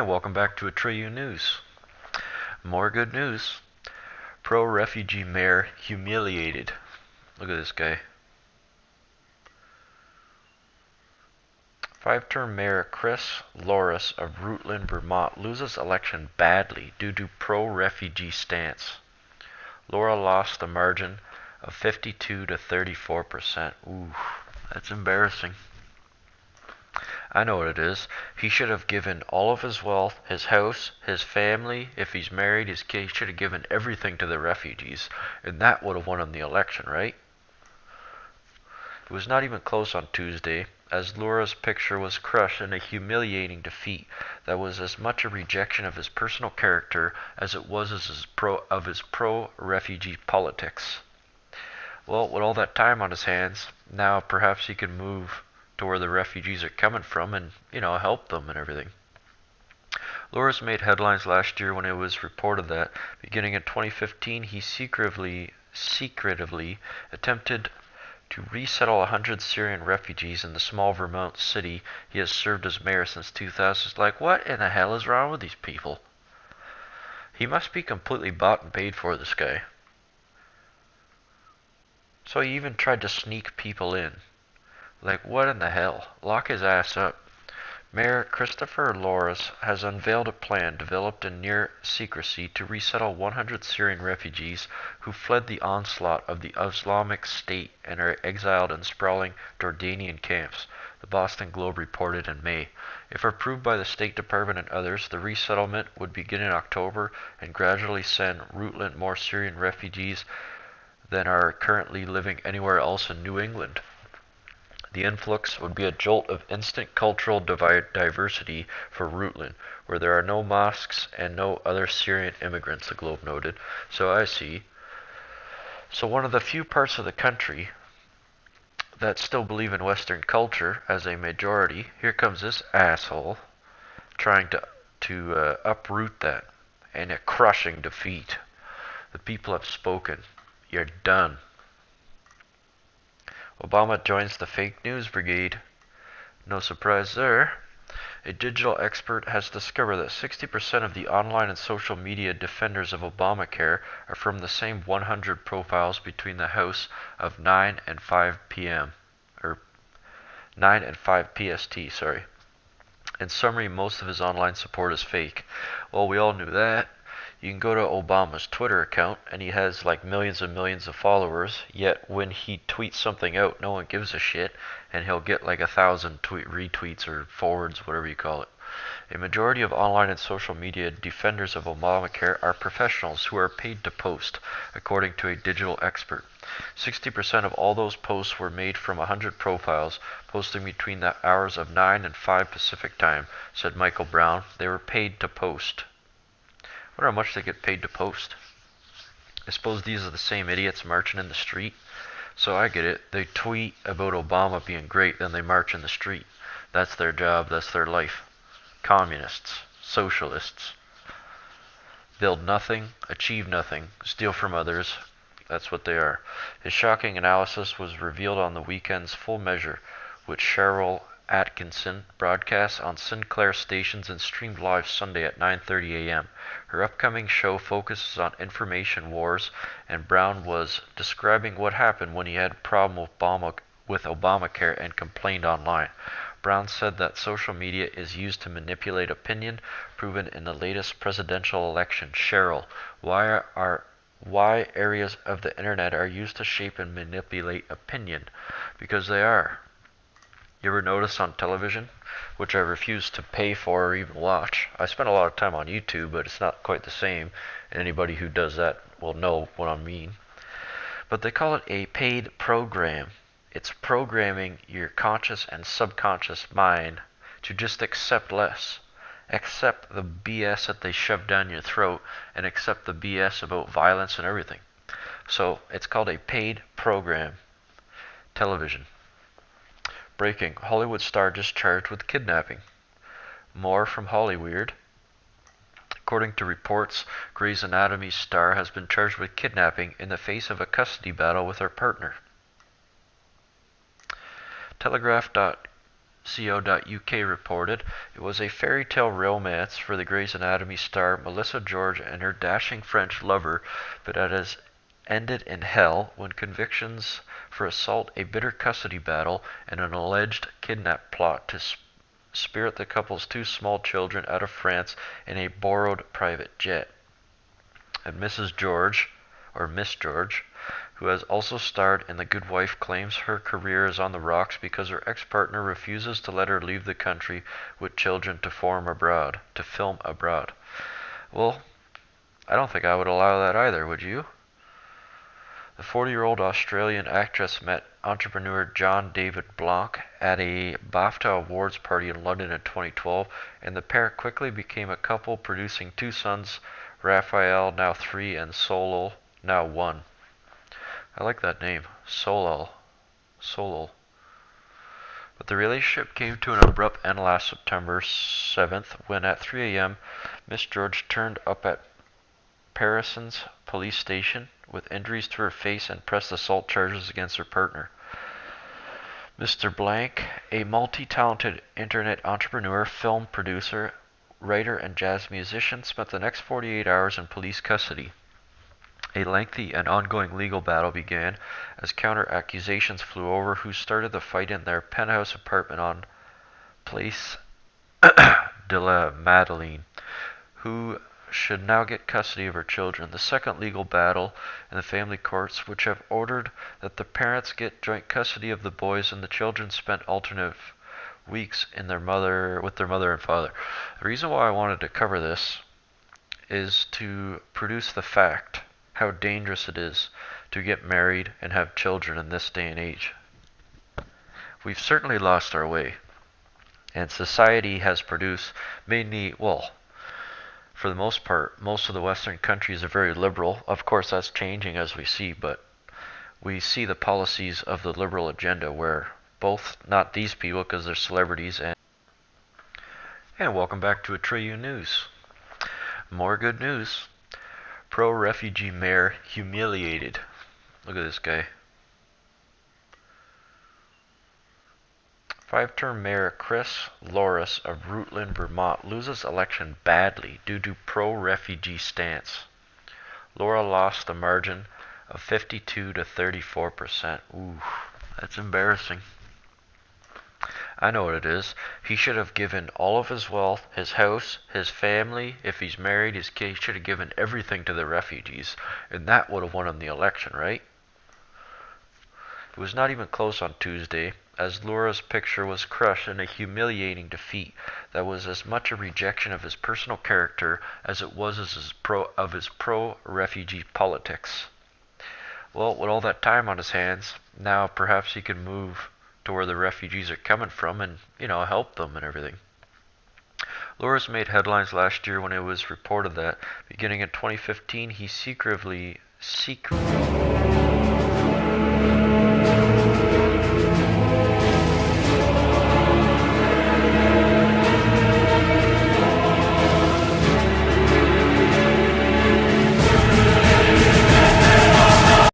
And welcome back to Atreyu News. More good news. Pro-Refugee mayor humiliated. Look at this guy. Five-term Mayor Chris Loris of Rutland, Vermont loses election badly due to pro-refugee stance. Laura lost the margin of 52 to 34%. Ooh, that's embarrassing. I know what it is. He should have given all of his wealth, his house, his family, if he's married, his kids, he should have given everything to the refugees. And that would have won him the election, right? It was not even close on Tuesday, as Laura's picture was crushed in a humiliating defeat that was as much a rejection of his personal character as it was as his pro-refugee politics. Well, with all that time on his hands, now perhaps he can move to where the refugees are coming from and, help them and everything. Loris made headlines last year when it was reported that, beginning in 2015, he secretively attempted to resettle 100 Syrian refugees in the small Vermont city he has served as mayor since 2000. It's like, what in the hell is wrong with these people? He must be completely bought and paid for, this guy. So he even tried to sneak people in. Like, what in the hell? Lock his ass up. Mayor Christopher Loris has unveiled a plan developed in near secrecy to resettle 100 Syrian refugees who fled the onslaught of the Islamic State and are exiled in sprawling Jordanian camps, the Boston Globe reported in May. If approved by the State Department and others, the resettlement would begin in October and gradually send Rutland more Syrian refugees than are currently living anywhere else in New England. The influx would be a jolt of instant cultural diversity for Rutland, where there are no mosques and no other Syrian immigrants, the Globe noted. So I see. So one of the few parts of the country that still believe in Western culture as a majority, here comes this asshole trying to uproot that, and a crushing defeat. The people have spoken. You're done. Obama joins the fake news brigade. No surprise there. A digital expert has discovered that 60% of the online and social media defenders of Obamacare are from the same 100 profiles between the hours of 9 and 5 p.m. or 9 and 5 PST, sorry. In summary, most of his online support is fake. Well, we all knew that. You can go to Obama's Twitter account, and he has like millions and millions of followers, yet when he tweets something out, no one gives a shit, and he'll get like 1,000 retweets or forwards, whatever you call it. A majority of online and social media defenders of Obamacare are professionals who are paid to post, according to a digital expert. 60% of all those posts were made from 100 profiles, posting between the hours of 9 and 5 Pacific time, said Michael Brown. They were paid to post. I wonder how much they get paid to post. I suppose these are the same idiots marching in the street. So I get it. They tweet about Obama being great, then they march in the street. That's their job. That's their life. Communists. Socialists. Build nothing. Achieve nothing. Steal from others. That's what they are. His shocking analysis was revealed on the weekend's Full Measure, which Cheryl Atkinson broadcast on Sinclair stations and streamed live Sunday at 9:30 a.m. Her upcoming show focuses on information wars, and Brown was describing what happened when he had a problem with Obamacare and complained online. Brown said that social media is used to manipulate opinion, proven in the latest presidential election. Cheryl, why areas of the internet are used to shape and manipulate opinion? Because they are. You ever notice on television, which I refuse to pay for or even watch? I spend a lot of time on YouTube, but it's not quite the same. And anybody who does that will know what I mean. But they call it a paid program. It's programming your conscious and subconscious mind to just accept less. Accept the BS that they shove down your throat and accept the BS about violence and everything. So it's called a paid program. Television. Breaking. Hollywood star just charged with kidnapping. More from Hollyweird. According to reports, Grey's Anatomy star has been charged with kidnapping in the face of a custody battle with her partner. Telegraph. reported it was a fairy tale romance for the Grey's Anatomy star Melissa George and her dashing French lover, but it has ended in hell when convictions for assault, a bitter custody battle, and an alleged kidnap plot to spirit the couple's two small children out of France in a borrowed private jet. And Mrs. George, or Miss George, who has also starred in The Good Wife, claims her career is on the rocks because her ex-partner refuses to let her leave the country with children to film abroad. Well, I don't think I would allow that either, would you? The 40-year-old Australian actress met entrepreneur John David Blanc at a BAFTA Awards party in London in 2012, and the pair quickly became a couple, producing two sons, Raphael, now 3, and Solol, now 1. I like that name, Solol. But the relationship came to an abrupt end last September 7th when at 3 a.m. Miss George turned up at Parison's police station with injuries to her face and pressed assault charges against her partner. Mr. Blank, a multi-talented internet entrepreneur, film producer, writer, and jazz musician, spent the next 48 hours in police custody. A lengthy and ongoing legal battle began as counter-accusations flew over who started the fight in their penthouse apartment on Place de la Madeleine, who should now get custody of her children. The second legal battle in the family courts, which have ordered that the parents get joint custody of the boys and the children spent alternate weeks with their mother and father. The reason why I wanted to cover this is to produce the fact how dangerous it is to get married and have children in this day and age. We've certainly lost our way, and society has produced mainly, well, for the most part, most of the Western countries are very liberal. Of course, that's changing as we see, but we see the policies of the liberal agenda where both, not these people because they're celebrities, and welcome back to Atreyu News. More good news. Pro-Refugee mayor humiliated. Look at this guy. 5-term Mayor Chris Loris of Rutland, Vermont loses election badly due to pro-refugee stance. Laura lost the margin of 52 to 34%. Ooh, that's embarrassing. I know what it is. He should have given all of his wealth, his house, his family, if he's married, his kids, he should have given everything to the refugees, and that would have won him the election, right? It was not even close on Tuesday, as Laura's picture was crushed in a humiliating defeat that was as much a rejection of his personal character as it was as his pro-refugee politics. Well, with all that time on his hands, now perhaps he can move to where the refugees are coming from and, help them and everything. Loris made headlines last year when it was reported that, beginning in 2015, he secretly